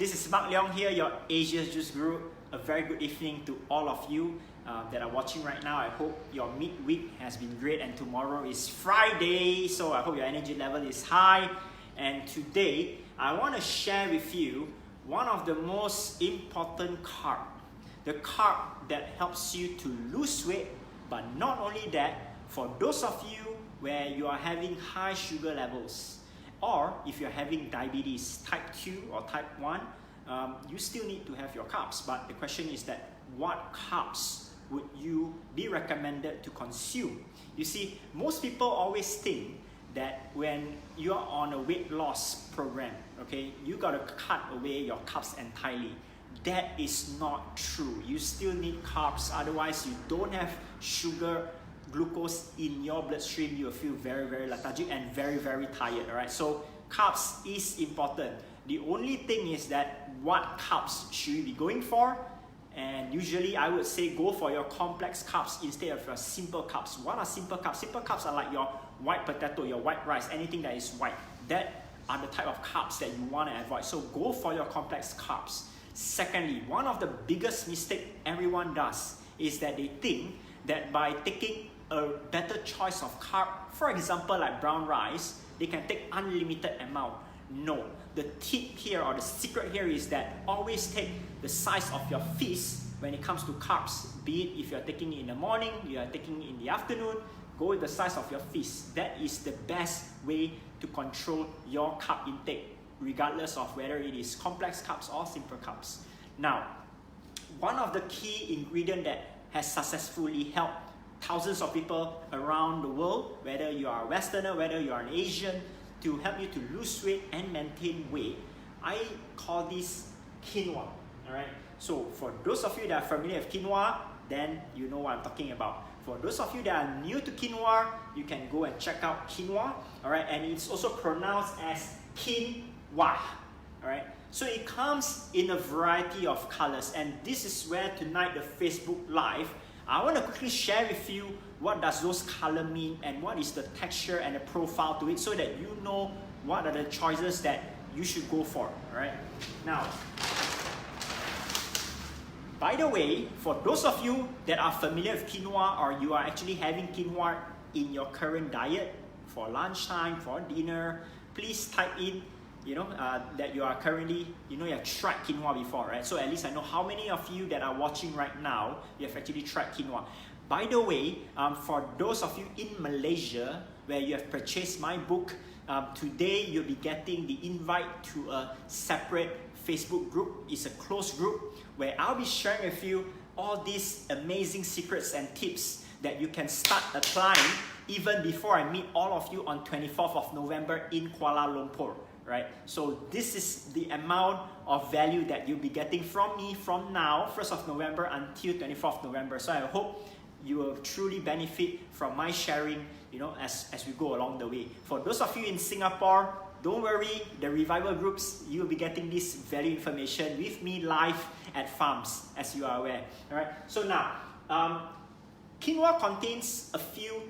this is Mark Leong here, your Asia Juice Guru. A very good evening to all of you that are watching right now. I hope your midweek has been great, and tomorrow is Friday, so I hope your energy level is high. And today, I want to share with you one of the most important carb, the carb that helps you to lose weight, but not only that, for those of you where you are having high sugar levels, or if you're having diabetes type 2 or type 1, you still need to have your carbs. But the question is that what carbs would you be recommended to consume? You see, most people always think that when you're on a weight loss program, okay, you got to cut away your carbs entirely. That is not true. You still need carbs, otherwise you don't have sugar, glucose in your bloodstream. You will feel very, very lethargic and very, very tired. All right, so carbs is important. The only thing is that what carbs should you be going for? And usually I would say go for your complex carbs instead of your simple carbs. What are simple carbs? Simple carbs are like your white potato, your white rice, anything that is white. That are the type of carbs that you want to avoid. So go for your complex carbs. Secondly, one of the biggest mistakes everyone does is that they think that by taking a better choice of carb, for example like brown rice, they can take unlimited amount. No, the tip here or the secret here is that always take the size of your fist when it comes to carbs. Be it if you're taking it in the morning, you are taking it in the afternoon, go with the size of your fist. That is the best way to control your carb intake, regardless of whether it is complex carbs or simple carbs. Now, one of the key ingredients that has successfully helped thousands of people around the world, whether you are a Westerner, whether you are an Asian, to help you to lose weight and maintain weight, I call this quinoa. Alright, so for those of you that are familiar with quinoa, then you know what I'm talking about. For those of you that are new to quinoa, you can go and check out quinoa. Alright, and it's also pronounced as quinoa. Alright, so it comes in a variety of colors, and this is where tonight the Facebook Live, I want to quickly share with you what does those color mean and what is the texture and the profile to it, so that you know what are the choices that you should go for. Alright, now, by the way, for those of you that are familiar with quinoa, or you are actually having quinoa in your current diet for lunchtime, for dinner, please type in that you are currently, you have tried quinoa before, right? So at least I know how many of you that are watching right now, you have actually tried quinoa. By the way, for those of you in Malaysia where you have purchased my book, today you'll be getting the invite to a separate Facebook group. It's a closed group where I'll be sharing with you all these amazing secrets and tips that you can start applying even before I meet all of you on 24th of November in Kuala Lumpur. Right? So this is the amount of value that you'll be getting from me from now, 1st of November until 24th November. So I hope you will truly benefit from my sharing, as we go along the way. For those of you in Singapore, don't worry, the revival groups, you'll be getting this value information with me live at farms, as you are aware. All right. So now, quinoa contains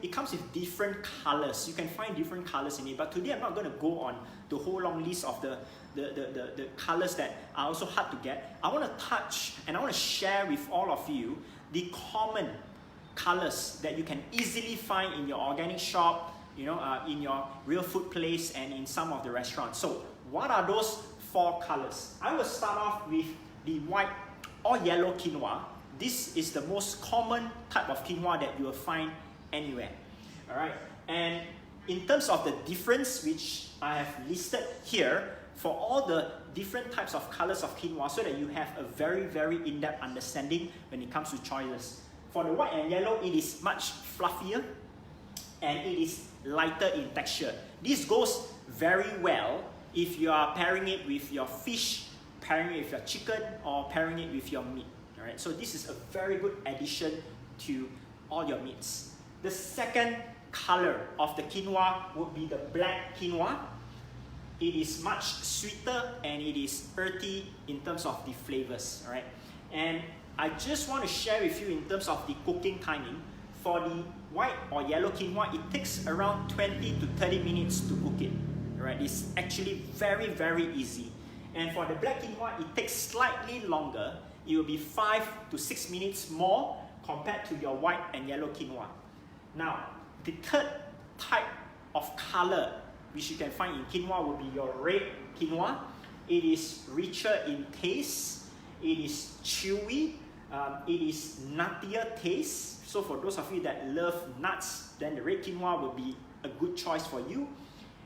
it comes with different colors. You can find different colors in it, but today I'm not going to go on the whole long list of the colors that are also hard to get. I want to touch and I want to share with all of you the common colors that you can easily find in your organic shop, in your real food place and in some of the restaurants. So what are those 4 colors? I will start off with the white or yellow quinoa. This is the most common type of quinoa that you will find anywhere. Alright, and in terms of the difference, which I have listed here, for all the different types of colors of quinoa, so that you have a very, very in-depth understanding when it comes to choices. For the white and yellow, it is much fluffier and it is lighter in texture. This goes very well if you are pairing it with your fish, pairing it with your chicken, or pairing it with your meat. Alright, so this is a very good addition to all your meats. The second color of the quinoa would be the black quinoa. It is much sweeter and it is earthy in terms of the flavors. Alright, and I just want to share with you in terms of the cooking timing. For the white or yellow quinoa, it takes around 20 to 30 minutes to cook it. Alright, it's actually very, very easy. And for the black quinoa, it takes slightly longer. It will be 5 to 6 minutes more compared to your white and yellow quinoa. Now, the third type of color which you can find in quinoa will be your red quinoa. It is richer in taste, it is chewy, it is nuttier taste. So for those of you that love nuts, then the red quinoa will be a good choice for you.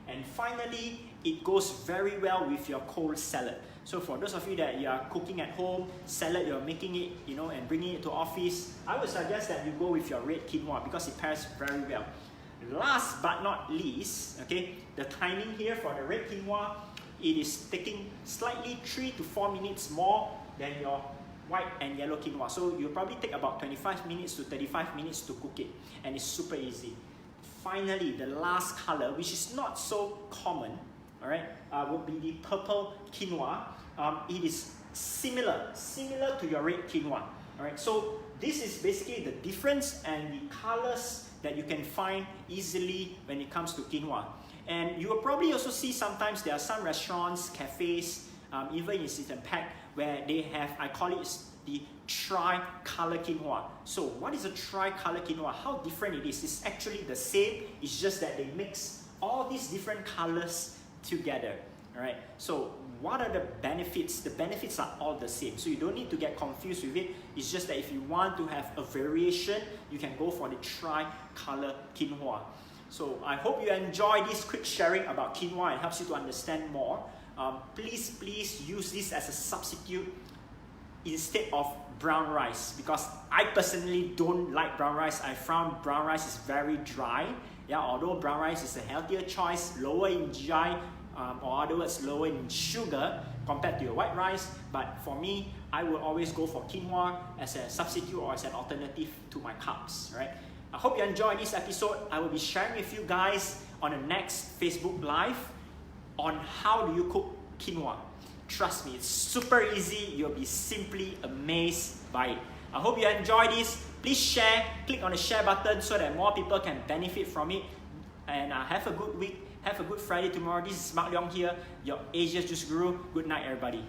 And finally, it goes very well with your cold salad. So for those of you that you are cooking at home, salad, you're making it, and bringing it to office, I would suggest that you go with your red quinoa because it pairs very well. Last but not least, okay, the timing here for the red quinoa, it is taking slightly 3 to 4 minutes more than your white and yellow quinoa. So you'll probably take about 25 minutes to 35 minutes to cook it, and it's super easy. Finally, the last color, which is not so common, all right, would be the purple quinoa. It is similar to your red quinoa. All right, so this is basically the difference and the colors that you can find easily when it comes to quinoa. And you will probably also see sometimes there are some restaurants, cafes, even in Sit and Pack, where they have, I call it the tri-color quinoa. So what is a tri-color quinoa? How different it is? It's actually the same, it's just that they mix all these different colors together. All right, so what are the benefits? The benefits are all the same, so you don't need to get confused with it. It's just that if you want to have a variation, you can go for the tri-color quinoa. So I hope you enjoy this quick sharing about quinoa and helps you to understand more. Please use this as a substitute instead of brown rice, because I personally don't like brown rice. I found brown rice is very dry. Yeah, although brown rice is a healthier choice, lower in GI, or other words, lower in sugar compared to your white rice. But for me, I will always go for quinoa as a substitute or as an alternative to my carbs. Right? I hope you enjoyed this episode. I will be sharing with you guys on the next Facebook Live on how do you cook quinoa. Trust me, it's super easy. You'll be simply amazed by it. I hope you enjoy this. Please share, click on the share button so that more people can benefit from it. And have a good week. Have a good Friday tomorrow. This is Mark Leong here, your Asia Juice Guru. Good night, everybody.